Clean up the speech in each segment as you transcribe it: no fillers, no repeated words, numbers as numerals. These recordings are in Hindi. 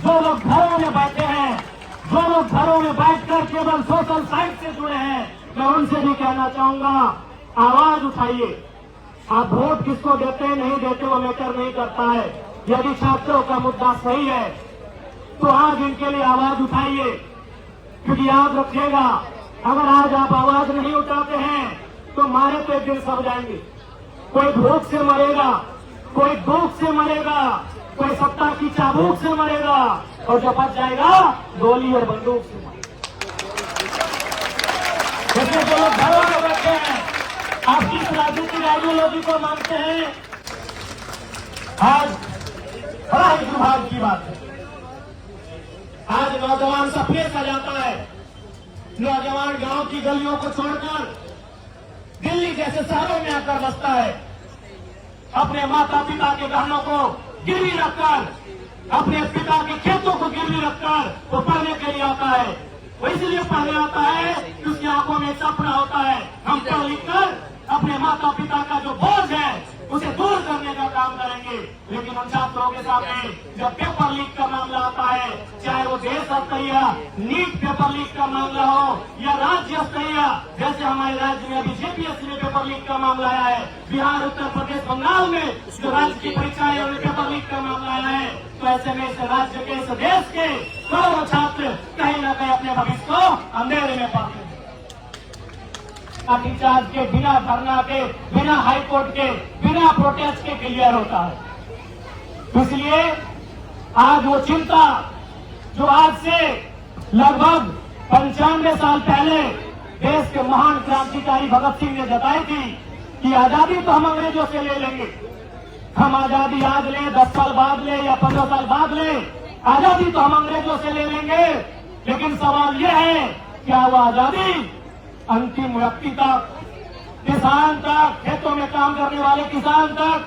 जो लोग घरों में बैठे हैं, जो लोग घरों में बैठकर केवल सोशल साइट से जुड़े हैं, मैं उनसे भी कहना चाहूंगा, आवाज उठाइए। आप वोट किसको देते हैं नहीं देते वो मैटर नहीं करता है। यदि छात्रों का मुद्दा सही है तो आज इनके लिए आवाज उठाइए, क्योंकि याद रखिएगा, अगर आज आप आवाज नहीं उठाते हैं तो मारे तो एक दिन सब जाएंगे। कोई भूख से मरेगा, कोई दुख से मरेगा, कोई सत्ता की चाबुक से मरेगा, और जो बच जाएगा गोली और बंदूक से मरेगा। जैसे जो लोग घरों में बैठे हैं, आप किस राजनीतिक आइडियोलॉजी को मानते हैं? आज बड़ा ही दुर्भाग्य की बात है, आज नौजवान सपने सजाता है, नौजवान गांव की गलियों को छोड़कर दिल्ली जैसे शहरों में आकर बसता है, अपने माता पिता के गहनों को गिरवी रखकर, अपने पिता के खेतों को गिरवी रखकर वो पढ़ने के लिए आता है। वो इसलिए पढ़ने आता है कि उसकी आंखों में सपना होता है, हम पढ़ लिख कर अपने माता पिता का जो बोझ है उसे दूर करने का काम करेंगे। लेकिन उन छात्रों के सामने जब पेपर लीक का मामला आता है, चाहे वो देश स्तरीय नीट पेपर लीक का मामला हो या राज्य स्तरीय, जैसे हमारे राज्य में अभी जेपीएससी में पेपर लीक का मामला आया है, बिहार, उत्तर प्रदेश, बंगाल में जो राज्य की परीक्षाएं और पेपर लीक का मामला आया है, तो ऐसे में इस राज्य के, इस देश के करोड़ों छात्र कहीं न कहीं अपने भविष्य को अंधेरे में पाते हैं। लाठीचार्ज के बिना, धरना के बिना, हाईकोर्ट के बिना, प्रोटेस्ट के क्लियर होता है। इसलिए आज वो चिंता जो आज से लगभग 95 साल पहले देश के महान क्रांतिकारी भगत सिंह ने जताई थी कि आजादी तो हम अंग्रेजों से ले लेंगे, हम आजादी आज ले, 10 साल बाद ले या 15 साल बाद ले, आजादी तो हम अंग्रेजों से ले लेंगे। लेकिन सवाल यह है, क्या वो आजादी अंतिम व्यक्ति तक, किसान तक, खेतों में काम करने वाले किसान तक,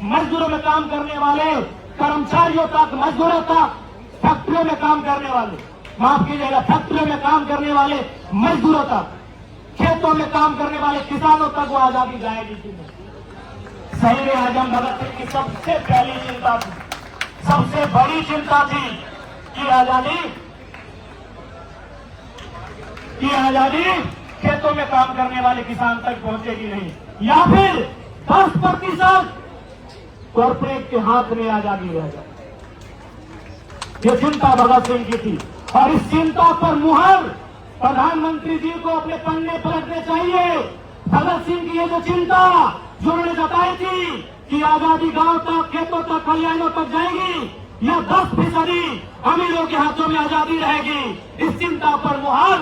मजदूरों में काम करने वाले कर्मचारियों तक, मजदूरों तक, फैक्ट्रियों में काम करने वाले, माफ कीजिएगा, फैक्ट्रियों में काम करने वाले मजदूरों तक, खेतों में काम करने वाले किसानों तक वो आजादी जाएगी कि नहीं? शहीद आजम भगत सिंह की सबसे पहली चिंता थी, सबसे बड़ी चिंता थी कि आजादी खेतों में काम करने वाले किसान तक पहुंचेगी नहीं, या फिर 10% कॉर्पोरेट के हाथ में आजादी रह जाए। ये चिंता भगत सिंह की थी, और इस चिंता पर मुहर प्रधानमंत्री जी को अपने पन्ने पलटने चाहिए। भगत सिंह की ये जो चिंता जो उन्होंने जताई थी कि आजादी गांव तक, खेतों तक, खलिहानों तक जाएगी, या 10% अमीरों के हाथों में आजादी रहेगी, इस चिंता पर मुहर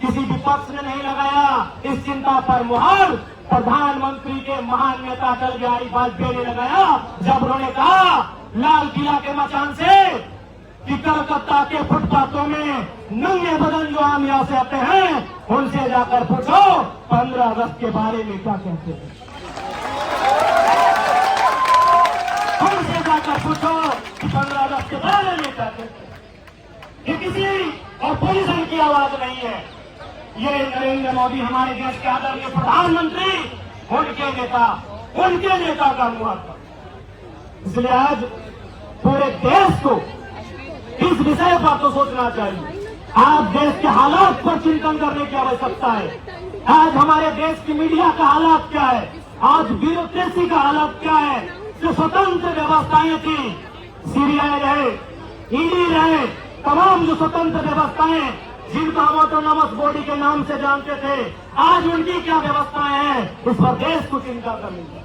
किसी विपक्ष ने नहीं लगाया। इस चिंता पर मुहर प्रधानमंत्री के महान नेता अटल बिहारी वाजपेयी ने लगाया, जब उन्होंने कहा लाल किला के मचान से कि कलकत्ता के फुटपाथों में नंगे बदन जो आम यहाँ से आते हैं उनसे जाकर पूछो 15 अगस्त के बारे में क्या कहते हैं, उनसे जाकर पूछो कि 15 अगस्त के बारे में क्या कहते हैं। ये किसी ऑपोजिशन की आवाज नहीं है, ये नरेंद्र मोदी हमारे देश के आदरणीय प्रधानमंत्री, उनके नेता का मुहर था। इसलिए आज पूरे देश को इस विषय पर तो सोचना चाहिए। आज देश के हालात पर चिंतन करने की आवश्यकता है। आज हमारे देश की मीडिया का हालात क्या है, आज ब्यूरोक्रेसी का हालात क्या है। जो स्वतंत्र व्यवस्थाएं थी, सीबीआई रहे, ईडी रहे, तमाम जो स्वतंत्र व्यवस्थाएं जिनको हम ऑटोनॉमस बॉडी के नाम से जानते थे, आज उनकी क्या व्यवस्थाएं हैं, इस पर देश को चिंता करनी चाहिए।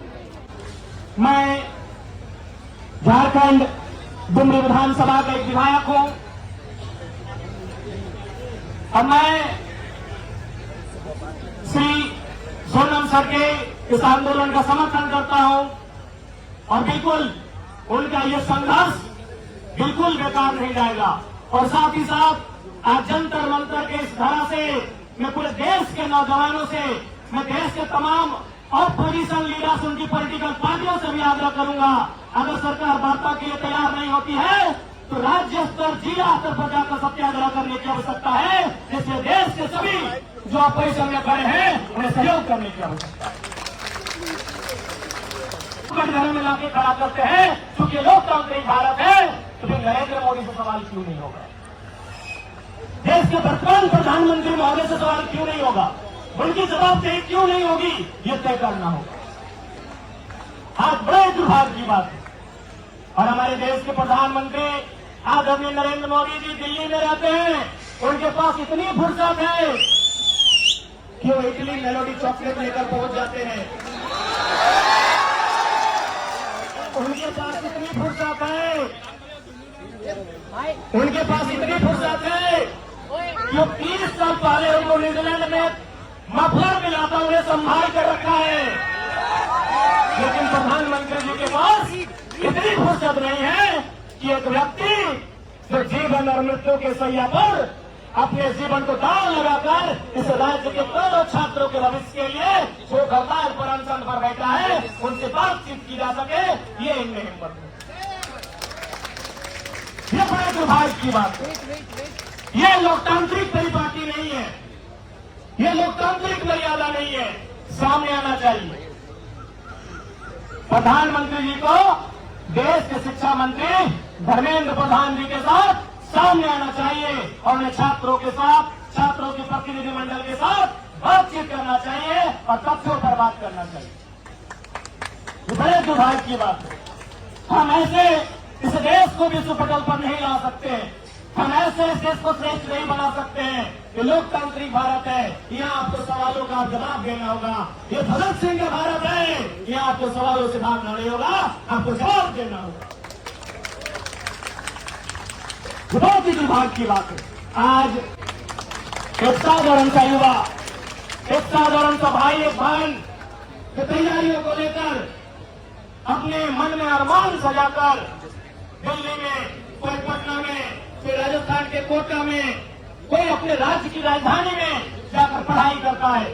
मैं झारखंड डुमरी विधानसभा का एक विधायक हूं, और मैं श्री सोनम सर के इस आंदोलन का समर्थन करता हूं, और बिल्कुल उनका ये संघर्ष बिल्कुल बेकार नहीं जाएगा। और साथ ही साथ आज जंतर मंतर के इस धारा से मैं पूरे देश के नौजवानों से, मैं देश के तमाम ऑपोजिशन लीडर्स, उनकी पॉलिटिकल पार्टियों से भी आग्रह करूंगा, अगर सरकार वार्ता के लिए तैयार नहीं होती है तो राज्य स्तर, जिला स्तर पर जाकर सत्याग्रह करने की आवश्यकता है, जिससे देश के सभी जो ऑपोजिशन में खड़े हैं उन्हें सहयोग करने की आवश्यकता है। घरों में लाके खड़ा करते हैं, क्योंकि लोकतांत्रिक भारत है, तो फिर नरेंद्र मोदी से सवाल क्यों नहीं होगा? देश के वर्तमान प्रधानमंत्री महोदय से सवाल क्यों नहीं होगा? उनकी जवाबदेही क्यों नहीं होगी? ये तय करना होगा। आज बड़े दुर्भाग्य की बात है। और हमारे देश के प्रधानमंत्री आदरणीय नरेंद्र मोदी जी दिल्ली में रहते हैं, उनके पास इतनी फुर्सत है कि वो इटली मेलोडी चॉकलेट लेकर पहुंच जाते हैं। उनके पास इतनी फुर्सत है, उनके पास इतनी फुर्सत है कि 30 साल पहले उनको न्यूजीलैंड में मफलर मिला था, उन्हें संभाल कर रखा है। लेकिन प्रधानमंत्री जी के पास इतनी फुर्सत नहीं है कि एक व्यक्ति जो जीवन और मृत्यु के सैया पर अपने जीवन को दांव लगाकर इस राज्य के करोड़ों छात्रों के भविष्य के लिए जो हड़ताल पर अनशन पर बैठा है, उनसे बातचीत की जा सके, ये इनमें हिम्मत है। ये बड़े दुर्भाग्य की बात है। ये लोकतांत्रिक परिपाटी नहीं है, ये लोकतांत्रिक मर्यादा नहीं है। सामने आना चाहिए। प्रधानमंत्री जी को देश के शिक्षा मंत्री धर्मेंद्र प्रधान जी के साथ सामने आना चाहिए और उन्हें छात्रों के साथ, छात्रों के प्रतिनिधिमंडल के साथ बातचीत करना चाहिए और तथ्यों पर बात करना चाहिए। ये बड़े दुर्भाग्य की बात है। हम ऐसे इस देश को विश्व पटल पर नहीं ला सकते। हम ऐसे इस देश को श्रेष्ठ नहीं बना सकते हैं। ये लोकतांत्रिक भारत है, यहाँ आपको सवालों का जवाब देना होगा। ये भगत सिंह का भारत है, यहाँ आपको सवालों से भागना नहीं होगा, आपको जवाब देना होगा। बहुत ही दुर्भाग्य की बात है। आज एक साधारण सा युवा, एक साधारण सा भाई, एक बहन की तैयारियों को लेकर अपने मन में अरमान सजाकर दिल्ली में, कोई पटना में, कोई राजस्थान के कोटा में, कोई अपने राज्य की राजधानी में जाकर पढ़ाई करता है।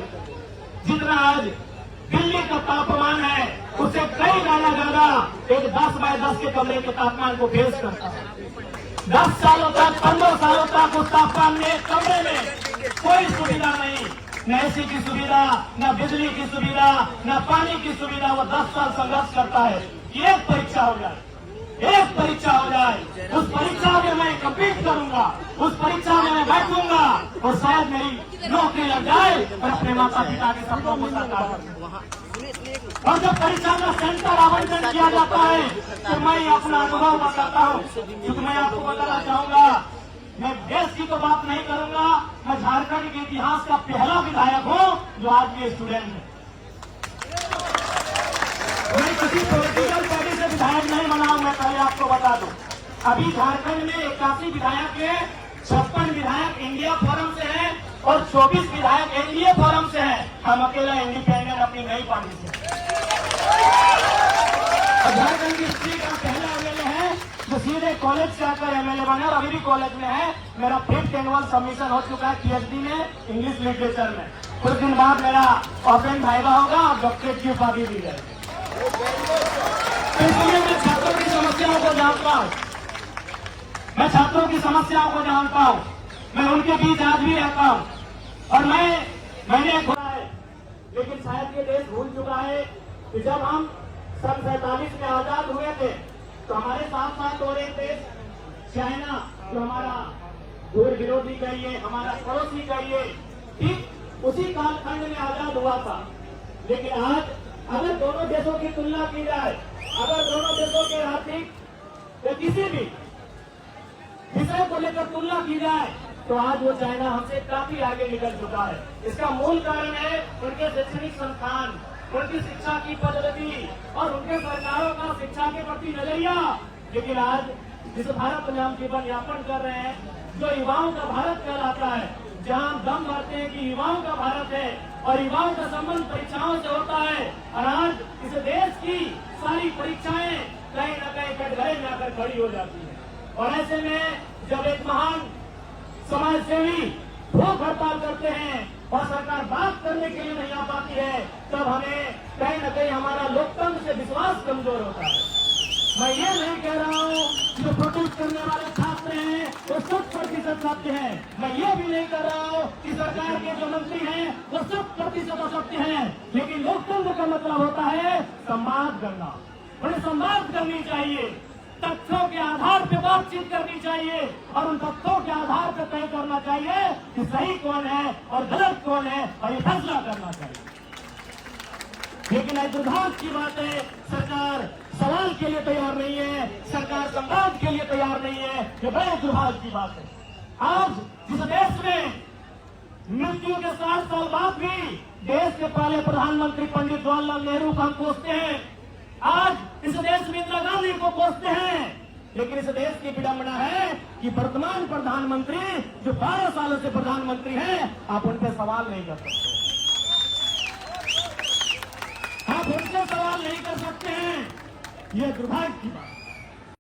जितना आज दिल्ली का तापमान है, उससे कई गुना ज्यादा एक 10 बाय 10 के कमरे के तापमान को फेस करता है। 10 सालों तक, 15 सालों तक उस तापमान में, कमरे में कोई सुविधा नहीं, न एसी की सुविधा, न बिजली की सुविधा, न पानी की सुविधा। वो 10 साल संघर्ष करता है कि एक परीक्षा हो जाए, एक परीक्षा हो जाए, उस परीक्षा में मैं कम्पीट करूंगा, उस परीक्षा में मैं बैठूंगा और शायद मेरी नौकरी लग जाए और अपने माता पिता के सपनों को साकार कर दूंगा। और जब परीक्षा का सेंटर आवंटन किया जाता है तो मैं अपना अनुभव बताता हूँ, क्योंकि मैं आपको बताना चाहूंगा, मैं देश की तो बात नहीं करूंगा, मैं झारखंड के इतिहास का पहला विधायक हूँ जो आज भी स्टूडेंट है। मैं किसी पॉलिटिकल पार्टी से विधायक नहीं बना हूं, मैं पहले आपको बता दूं। अभी झारखंड में 81 विधायक है, 56 विधायक इंडिया फोरम से हैं और 24 विधायक एनडीए फोरम से हैं। हम अकेला इंडिपेंडेंट अपनी नई पार्टी से। झारखंड की हिस्ट्री का पहला एमएलए है जो सीधे कॉलेज से आकर एमएलए बने और अभी भी कॉलेज में है। मेरा 5th एनुअल सबमिशन हो चुका है पीएचडी में, इंग्लिश लिटरेचर में। कुछ दिन बाद मेरा ओपन वाइवा होगा और डॉक्टरेट की उपाधि दी जाएगी। इसलिए मैं छात्रों की समस्याओं को जानता हूं, मैं छात्रों की समस्याओं को जानता हूं, मैं उनके बीच आज भी रहता हूं और मैंने खुदा है। लेकिन शायद ये देश भूल चुका है कि जब हम सन 47 में आजाद हुए थे तो हमारे साथ साथ और एक देश चाइना, जो हमारा दूर विरोधी कहिए, हमारा पड़ोसी कहिए, ठीक उसी कालखंड में आजाद हुआ था। लेकिन आज अगर दोनों देशों की तुलना की जाए, अगर दोनों देशों के आर्थिक या किसी भी विषय को लेकर तुलना की जाए तो आज वो चाइना हमसे काफी आगे निकल चुका है। इसका मूल कारण है उनके शैक्षणिक संस्थान, उनकी शिक्षा की पद्धति और उनके सरकारों का शिक्षा के प्रति नजरिया। लेकिन आज जिस भारत में हम जीवन यापन कर रहे हैं, जो युवाओं का भारत कहलाता है, जहां हम दम भरते हैं कि युवाओं का भारत है और युवाओं का संबंध परीक्षाओं से होता है, और आज इस देश की सारी परीक्षाएं कहीं न कहीं कटघरे में आकर खड़ी हो जाती है। और ऐसे में जब एक महान समाज सेवी भूख हड़ताल करते हैं और सरकार बात करने के लिए नहीं आ पाती है, तब हमें कहीं न कहीं हमारा लोकतंत्र से विश्वास कमजोर होता है। मैं ये नहीं कह रहा हूँ जो प्रोटेस्ट करने वाले छात्र हैं वो 100% सत्य है। मैं ये भी नहीं कह रहा हूँ कि सरकार के जो मंत्री हैं वो 100% सत्य हैं। लेकिन लोकतंत्र का मतलब होता है संवाद करना, उन्हें संवाद करनी चाहिए। तथ्यों के आधार पर बातचीत करनी चाहिए और उन तथ्यों के आधार पर तय करना चाहिए कि सही कौन है और गलत कौन है और ये फैसला करना चाहिए। लेकिन आज दुर्भाग्य की बात है, सरकार सवाल के लिए तैयार नहीं है, सरकार संवाद के लिए तैयार नहीं है। ये बड़े दुर्भाग्य की बात है। आज जिस देश में मृत्यु के 60 साल बाद भी देश के पहले प्रधानमंत्री पंडित जवाहरलाल नेहरू को हम कोसते हैं, आज इस देश में इंदिरा गांधी को कोसते हैं, लेकिन इस देश की विडंबना है कि वर्तमान प्रधानमंत्री जो 12 सालों से प्रधानमंत्री हैं, आप उन पर सवाल नहीं कर सकते, आप उनसे सवाल नहीं कर सकते हैं। यह दुर्भाग्य की बात है।